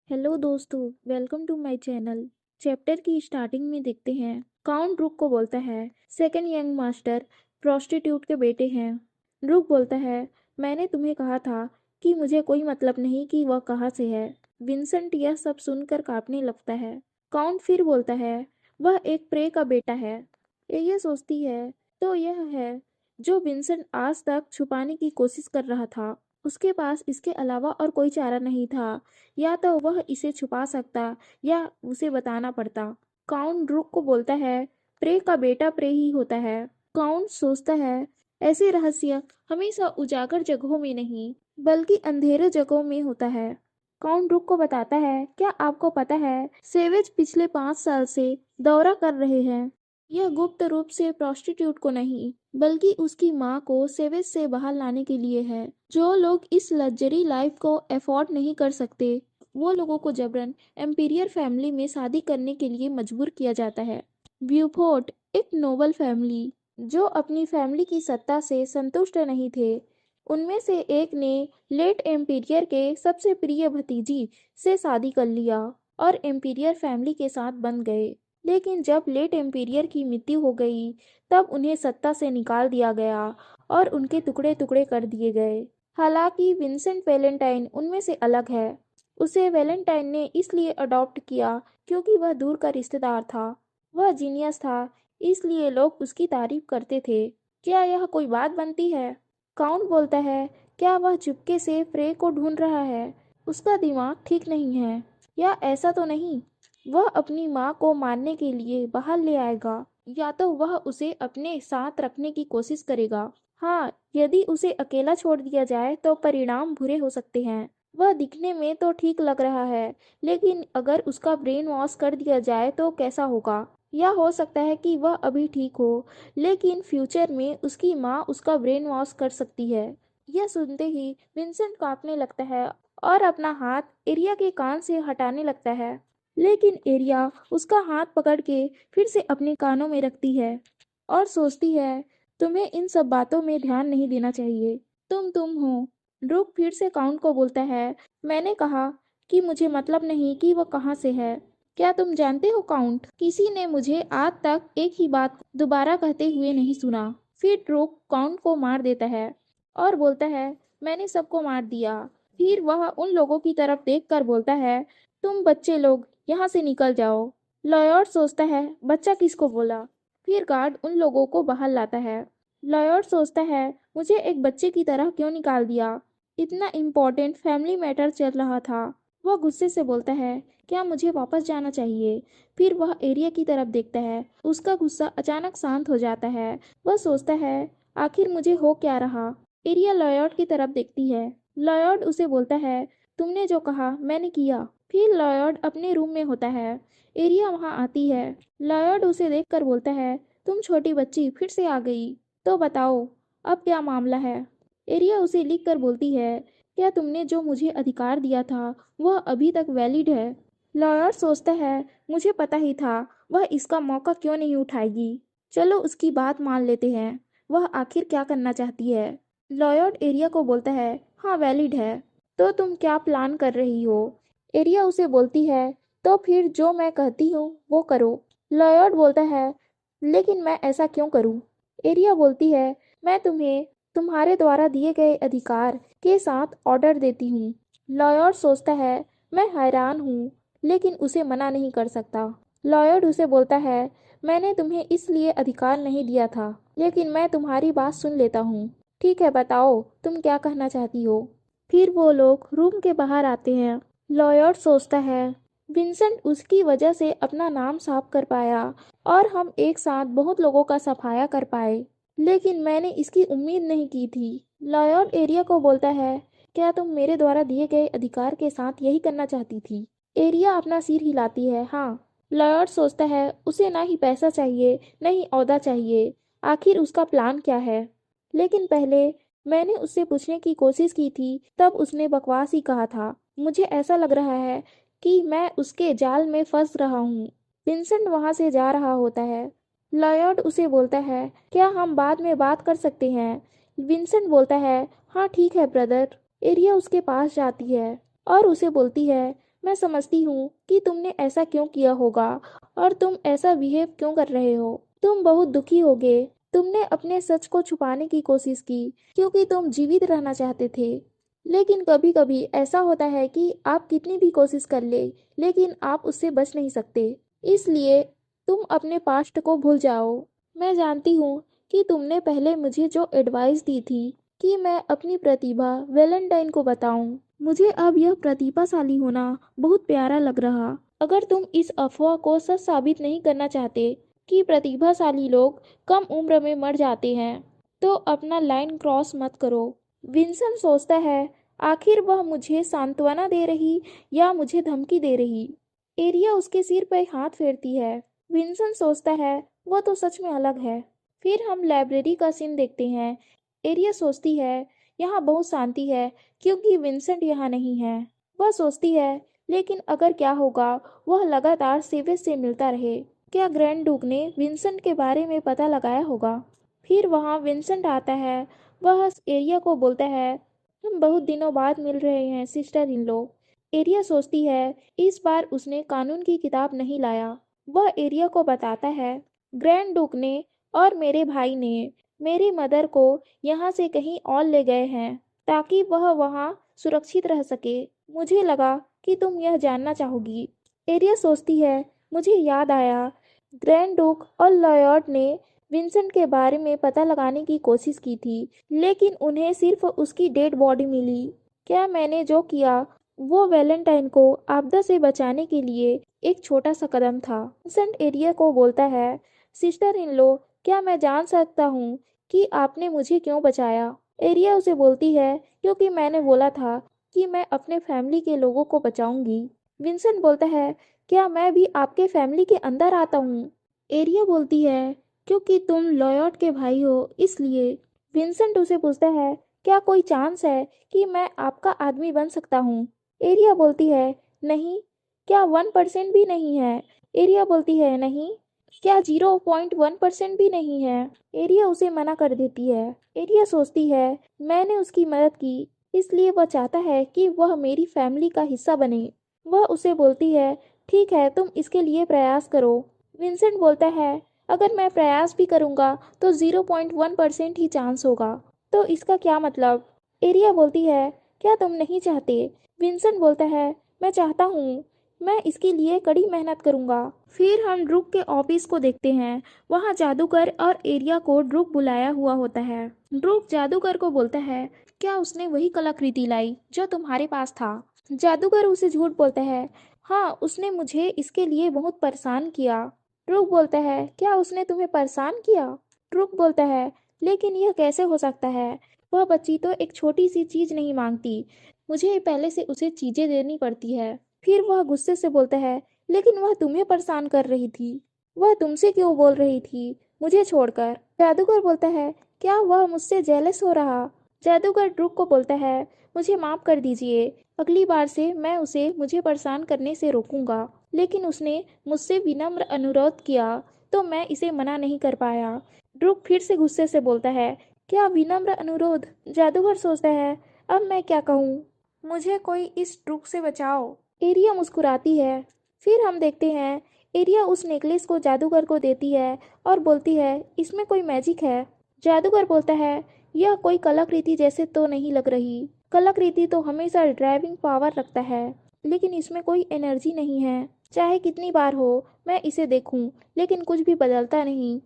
Hello दोस्तों, welcome to my channel. Chapter की starting में देखते हैं। काउंट रुक को बोलता है, सेकंड यंग मास्टर प्रोस्टिट्यूट के बेटे हैं। रुक बोलता है, मैंने तुम्हें कहा था कि मुझे कोई मतलब नहीं कि वह कहाँ से है। विंसेंट यह सब सुनकर कांपने लगता है। काउंट फिर बोलता है, वह एक प्रे का बेटा है। ये सोचती है, तो यह है जो विंसेंट आज तक छुपाने की कोशिश कर रहा था। उसके पास इसके अलावा और कोई चारा नहीं था। या तो वह इसे छुपा सकता या उसे बताना पड़ता। काउंट रुक को बोलता है, प्रे का बेटा प्रे ही होता है। काउंट सोचता है, ऐसे रहस्य हमेशा उजागर जगहों में नहीं बल्कि अंधेरे जगहों में होता है। काउंट रुक को बताता है, क्या आपको पता है सेवेज पिछले 5 साल से दौरा कर रहे हैं। यह गुप्त रूप से प्रोस्टिट्यूट को नहीं बल्कि उसकी माँ को सेवेज से बाहर लाने के लिए है। जो लोग इस लग्जरी लाइफ को अफोर्ड नहीं कर सकते वो लोगों को जबरन एम्पीरियर फैमिली में शादी करने के लिए मजबूर किया जाता है। ब्यूफोर्ट एक नोबल फैमिली जो अपनी फैमिली की सत्ता से संतुष्ट नहीं थे, उनमें से एक ने लेट एम्पीरियर के सबसे प्रिय भतीजी से शादी कर लिया और एम्पीरियर फैमिली के साथ बन गए। लेकिन जब लेट एम्पीरियर की मृत्यु हो गई तब उन्हें सत्ता से निकाल दिया गया और उनके टुकड़े टुकड़े कर दिए गए। हालांकि विंसेंट वैलेंटाइन उनमें से अलग है। उसे वैलेंटाइन ने इसलिए अडॉप्ट किया क्योंकि वह दूर का रिश्तेदार था। वह जीनियस था, इसलिए लोग उसकी तारीफ करते थे। क्या यह कोई बात बनती है? काउंट बोलता है, क्या वह चुपके से प्रे को ढूंढ रहा है? उसका दिमाग ठीक नहीं है। या ऐसा तो नहीं वह अपनी माँ को मारने के लिए बाहर ले आएगा, या तो वह उसे अपने साथ रखने की कोशिश करेगा। हाँ, यदि उसे अकेला छोड़ दिया जाए तो परिणाम बुरे हो सकते हैं। वह दिखने में तो ठीक लग रहा है, लेकिन अगर उसका ब्रेन वॉश कर दिया जाए तो कैसा होगा? या हो सकता है कि वह अभी ठीक हो, लेकिन फ्यूचर में उसकी माँ उसका ब्रेन वॉश कर सकती है। यह सुनते ही विंसेंट कांपने लगता है और अपना हाथ एरिया के कान से हटाने लगता है। लेकिन एरिया उसका हाथ पकड़ के फिर से अपने कानों में रखती है और सोचती है, तुम्हें इन सब बातों में ध्यान नहीं देना चाहिए। तुम हो। ड्रूक फिर से काउंट को बोलता है, मैंने कहा कि मुझे मतलब नहीं कि वह कहाँ से है। क्या तुम जानते हो काउंट, किसी ने मुझे आज तक एक ही बात दोबारा कहते हुए नहीं सुना। फिर ड्रूक काउंट को मार देता है और बोलता है, मैंने सबको मार दिया। फिर वह उन लोगों की तरफ देखकर बोलता है, तुम बच्चे लोग यहाँ से निकल जाओ। लॉयड सोचता है, बच्चा किसको बोला? फिर गार्ड उन लोगों को बाहर लाता है। लॉयड सोचता है, मुझे एक बच्चे की तरह क्यों निकाल दिया? इतना इम्पोर्टेंट फैमिली मैटर चल रहा था। वह गुस्से से बोलता है, क्या मुझे वापस जाना चाहिए? फिर वह एरिया की तरफ देखता है। उसका गुस्सा अचानक शांत हो जाता है। वह सोचता है, आखिर मुझे हो क्या रहा? एरिया लॉयड की तरफ देखती है। लॉयड उसे बोलता है, तुमने जो कहा मैंने किया। फिर लॉयड अपने रूम में होता है। एरिया वहां आती है। लॉयड उसे देखकर बोलता है, तुम छोटी बच्ची फिर से आ गई। तो बताओ, अब क्या मामला है? एरिया उसे लिख कर बोलती है, क्या तुमने जो मुझे अधिकार दिया था वह अभी तक वैलिड है? लॉयर सोचता है, मुझे पता ही था वह इसका मौका क्यों नहीं उठाएगी। चलो उसकी बात मान लेते हैं। वह आखिर क्या करना चाहती है? लॉयर एरिया को बोलता है, हाँ वैलिड है। तो तुम क्या प्लान कर रही हो? एरिया उसे बोलती है, तो फिर जो मैं कहती हूँ वो करो। लॉयर बोलता है, लेकिन मैं ऐसा क्यों करूँ? एरिया बोलती है, मैं तुम्हें तुम्हारे द्वारा दिए गए अधिकार के साथ ऑर्डर देती हूँ। लॉयर सोचता है, मैं हैरान हूँ, लेकिन उसे मना नहीं कर सकता। लॉयर उसे बोलता है, मैंने तुम्हें इसलिए अधिकार नहीं दिया था, लेकिन मैं तुम्हारी बात सुन लेता हूँ। ठीक है, बताओ तुम क्या कहना चाहती हो? फिर वो लोग रूम के बाहर आते हैं। लॉयर सोचता है, विंसेंट उसकी वजह से अपना नाम साफ कर पाया और हम एक साथ बहुत लोगों का सफाया कर पाए, लेकिन मैंने इसकी उम्मीद नहीं की थी। लॉयर एरिया को बोलता है, क्या तुम मेरे द्वारा दिए गए अधिकार के साथ यही करना चाहती थी? एरिया अपना सिर हिलाती है, हाँ। लॉयर सोचता है, उसे ना ही पैसा चाहिए न ही ओहदा चाहिए। आखिर उसका प्लान क्या है? लेकिन पहले मैंने उससे पूछने की कोशिश की थी, तब उसने बकवास ही कहा था। मुझे ऐसा लग रहा है कि मैं उसके जाल में फंस रहा हूँ। विंसेंट वहां से जा रहा होता है। लॉयड उसे बोलता है, क्या हम बाद में बात कर सकते हैं? विंसेंट बोलता है, हाँ ठीक है ब्रदर। एरिया उसके पास जाती है और उसे बोलती है, मैं समझती हूँ कि तुमने ऐसा क्यों किया होगा और तुम ऐसा बिहेव क्यों कर रहे हो। तुम बहुत दुखी होगे। तुमने अपने सच को छुपाने की कोशिश की क्योंकि तुम जीवित रहना चाहते थे। लेकिन कभी कभी ऐसा होता है कि आप कितनी भी कोशिश कर ले, लेकिन आप उससे बच नहीं सकते। इसलिए तुम अपने पास्ट को भूल जाओ। मैं जानती हूँ कि तुमने पहले मुझे जो एडवाइस दी थी कि मैं अपनी प्रतिभा वैलेंटाइन को बताऊं, मुझे अब यह प्रतिभाशाली होना बहुत प्यारा लग रहा। अगर तुम इस अफवाह को सच साबित नहीं करना चाहते कि प्रतिभाशाली लोग कम उम्र में मर जाते हैं, तो अपना लाइन क्रॉस मत करो। विंसेंट सोचता है, आखिर वह मुझे सांत्वना दे रही या मुझे धमकी दे रही। एरिया उसके सिर पर हाथ फेरती है। विंसेंट सोचता है, वह तो सच में अलग है। फिर हम लाइब्रेरी का सीन देखते हैं। एरिया सोचती है, यहाँ बहुत शांति है क्योंकि विंसेंट यहाँ नहीं है। वह सोचती है, लेकिन अगर क्या होगा वह लगातार सेवेज से मिलता रहे। क्या ग्रैंड डूक ने विंसेंट के बारे में पता लगाया होगा। फिर वहाँ विंसेंट आता है। वह एरिया को बोलता है, हम बहुत दिनों बाद मिल रहे हैं सिस्टर इन लॉ। एरिया सोचती है, इस बार उसने कानून की किताब नहीं लाया। वह एरिया को बताता है, ग्रैंड डूक ने और मेरे भाई ने मेरी मदर को यहाँ से कहीं और ले गए हैं ताकि वह वहाँ सुरक्षित रह सके। मुझे लगा कि तुम यह जानना चाहोगी। एरिया सोचती है, मुझे याद आया, ग्रैंड डूक और लॉयड ने विंसेंट के बारे में पता लगाने की कोशिश की थी, लेकिन उन्हें सिर्फ उसकी डेड बॉडी मिली। क्या मैंने जो किया वो वैलेंटाइन को आपदा से बचाने के लिए एक छोटा सा कदम था। विंसेंट एरिया को बोलता है, सिस्टर इन लॉ, क्या मैं जान सकता हूँ कि आपने मुझे क्यों बचाया। एरिया उसे बोलती है, क्योंकि मैंने बोला था कि मैं अपने फैमिली के लोगों को बचाऊंगी। विंसेंट बोलता है, क्या मैं भी आपके फैमिली के अंदर आता हूँ। एरिया बोलती है, क्योंकि तुम लॉयड के भाई हो इसलिए। विंसेंट उसे पूछता है, क्या कोई चांस है कि मैं आपका आदमी बन सकता हूँ। एरिया बोलती है, नहीं। क्या 1% भी नहीं है। एरिया बोलती है, नहीं। क्या 0.1% भी नहीं है। एरिया उसे मना कर देती है। एरिया सोचती है, मैंने उसकी मदद की, इसलिए वह चाहता है कि वह मेरी फैमिली का हिस्सा बने। वह उसे बोलती है, ठीक है, तुम इसके लिए प्रयास करो। विंसेंट बोलता है, अगर मैं प्रयास भी करूंगा तो 0.1% ही चांस होगा, तो इसका क्या मतलब। एरिया बोलती है, क्या तुम नहीं चाहते। विंसेंट बोलता है, मैं चाहता हूँ। मैं इसके लिए कड़ी मेहनत करूंगा। फिर हम ड्रूक के ऑफिस को देखते हैं। वहाँ जादूगर और एरिया को ड्रूक बुलाया हुआ होता है। ड्रूक जादूगर को बोलता है, क्या उसने वही कलाकृति लाई जो तुम्हारे पास था। जादूगर उसे झूठ बोलता है, हाँ, उसने मुझे इसके लिए बहुत परेशान किया। ड्रूक बोलता है, क्या उसने तुम्हें परेशान किया। ड्रूक बोलता है, लेकिन यह कैसे हो सकता है। वह बच्ची तो एक छोटी सी चीज नहीं मांगती, मुझे पहले से उसे चीजें देनी पड़ती है। फिर वह गुस्से से बोलता है, लेकिन वह तुम्हें परेशान कर रही थी। वह तुमसे क्यों बोल रही थी, मुझे छोड़कर। जादूगर बोलता है, क्या वह मुझसे जेलस हो रहा। जादूगर ड्रूक को बोलता है, मुझे माफ कर दीजिए, अगली बार से मैं उसे मुझे परेशान करने से रोकूंगा। लेकिन उसने मुझसे विनम्र अनुरोध किया तो मैं इसे मना नहीं कर पाया। ड्रूक फिर से गुस्से से बोलता है, क्या विनम्र अनुरोध। जादूगर सोचता है, अब मैं क्या कहूँ, मुझे कोई इस ड्रूक से बचाओ। एरिया मुस्कुराती है। फिर हम देखते हैं, एरिया उस नेकलेस को जादूगर को देती है और बोलती है, इसमें कोई मैजिक है। जादूगर बोलता है, यह कोई कलाकृति जैसे तो नहीं लग रही। कलाकृति तो हमेशा ड्राइविंग पावर रखता है, लेकिन इसमें कोई एनर्जी नहीं है। चाहे कितनी बार हो मैं इसे देखूं, लेकिन कुछ भी बदलता नहीं।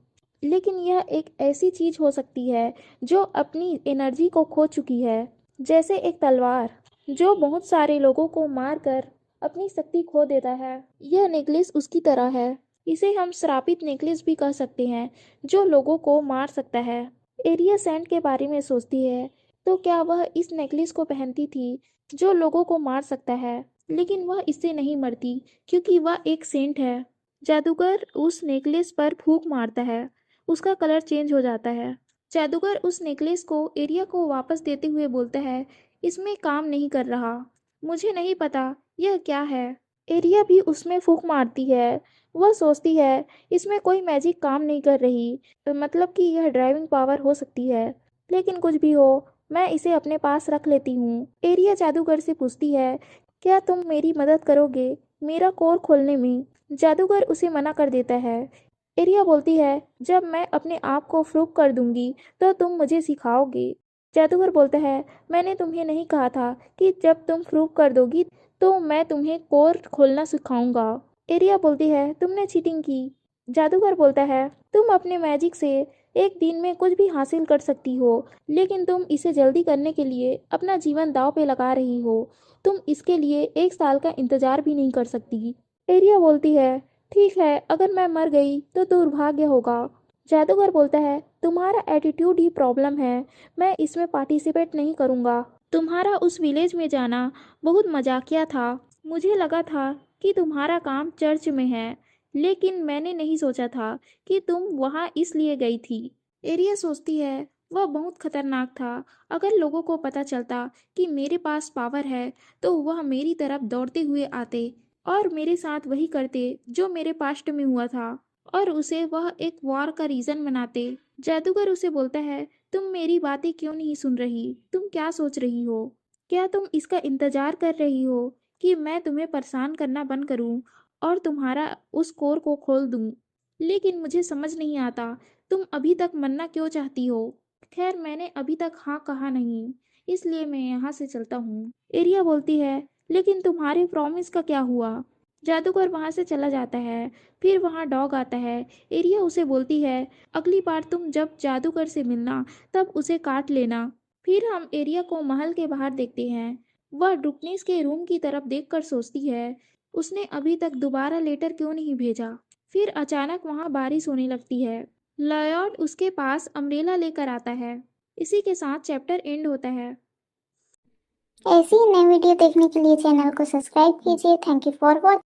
लेकिन यह एक ऐसी चीज हो सकती है जो अपनी एनर्जी को खो चुकी है, जैसे एक तलवार जो बहुत सारे लोगों को मारकर अपनी शक्ति खो देता है। यह नेकलेस उसकी तरह है। इसे हम श्रापित नेकलेस भी कह सकते हैं, जो लोगों को मार सकता है। एरिया सैंड के बारे में सोचती है, तो क्या वह इस नेकलेस को पहनती थी जो लोगों को मार सकता है, लेकिन वह इससे नहीं मरती क्योंकि वह एक सेंट है। जादूगर उस नेकलेस पर फूंक मारता है, उसका कलर चेंज हो जाता है। जादूगर उस नेकलेस को एरिया को वापस देते हुए बोलता है, इसमें काम नहीं कर रहा, मुझे नहीं पता यह क्या है। एरिया भी उसमें फूंक मारती है। वह सोचती है, इसमें कोई मैजिक काम नहीं कर रही, मतलब कि यह ड्राइविंग पावर हो सकती है। लेकिन कुछ भी हो, मैं इसे अपने पास रख लेती हूँ। एरिया जादूगर से पूछती है, क्या तुम मेरी मदद करोगे मेरा कोर खोलने में? जादूगर उसे मना कर देता है। एरिया बोलती है, जब मैं अपने आप को प्रूव कर दूंगी तो तुम मुझे सिखाओगे। जादूगर बोलता है, मैंने तुम्हें नहीं कहा था कि जब तुम प्रूव कर दोगी तो मैं तुम्हें कोर खोलना सिखाऊंगा। एरिया बोलती है, तुमने चीटिंग की। जादूगर बोलता है, तुम अपने मैजिक से एक दिन में कुछ भी हासिल कर सकती हो, लेकिन तुम इसे जल्दी करने के लिए अपना जीवन दांव पे लगा रही हो। तुम इसके लिए 1 साल का इंतजार भी नहीं कर सकती। एरिया बोलती है, ठीक है, अगर मैं मर गई तो दुर्भाग्य होगा। जादूगर बोलता है, तुम्हारा एटीट्यूड ही प्रॉब्लम है, मैं इसमें पार्टिसिपेट नहीं करूँगा। तुम्हारा उस विलेज में जाना बहुत मजाकिया था। मुझे लगा था कि तुम्हारा काम चर्च में है, लेकिन मैंने नहीं सोचा था कि तुम वहाँ इसलिए गई थी। एरिया सोचती है, वह बहुत खतरनाक था। अगर लोगों को पता चलता कि मेरे पास पावर है तो वह मेरी तरफ दौड़ते हुए आते और मेरे साथ वही करते जो मेरे पास्ट में हुआ था, और उसे वह एक वॉर का रीजन बनाते। जादूगर उसे बोलता है, तुम मेरी बातें क्यों नहीं सुन रही? तुम क्या सोच रही हो? क्या तुम इसका इंतजार कर रही हो कि मैं तुम्हें परेशान करना बंद करूं और तुम्हारा उस कोर को खोल दूं? लेकिन मुझे समझ नहीं आता, तुम अभी तक मरना क्यों चाहती हो? खैर, मैंने अभी तक हाँ कहा नहीं, इसलिए मैं यहाँ से चलता हूँ। एरिया बोलती है, लेकिन तुम्हारे प्रॉमिस का क्या हुआ? जादूगर वहाँ से चला जाता है। फिर वहाँ डॉग आता है। एरिया उसे बोलती है, अगली बार तुम जब जादूगर से मिलना तब उसे काट लेना। फिर हम एरिया को महल के बाहर देखते हैं। वह डुकनीस के रूम की तरफ देखकर सोचती है, उसने अभी तक दोबारा लेटर क्यों नहीं भेजा। फिर अचानक वहाँ बारिश होने लगती है। लॉयड उसके पास अम्ब्रेला लेकर आता है। इसी के साथ चैप्टर एंड होता है। ऐसी ही नई वीडियो देखने के लिए चैनल को सब्सक्राइब कीजिए। Thank you for watching.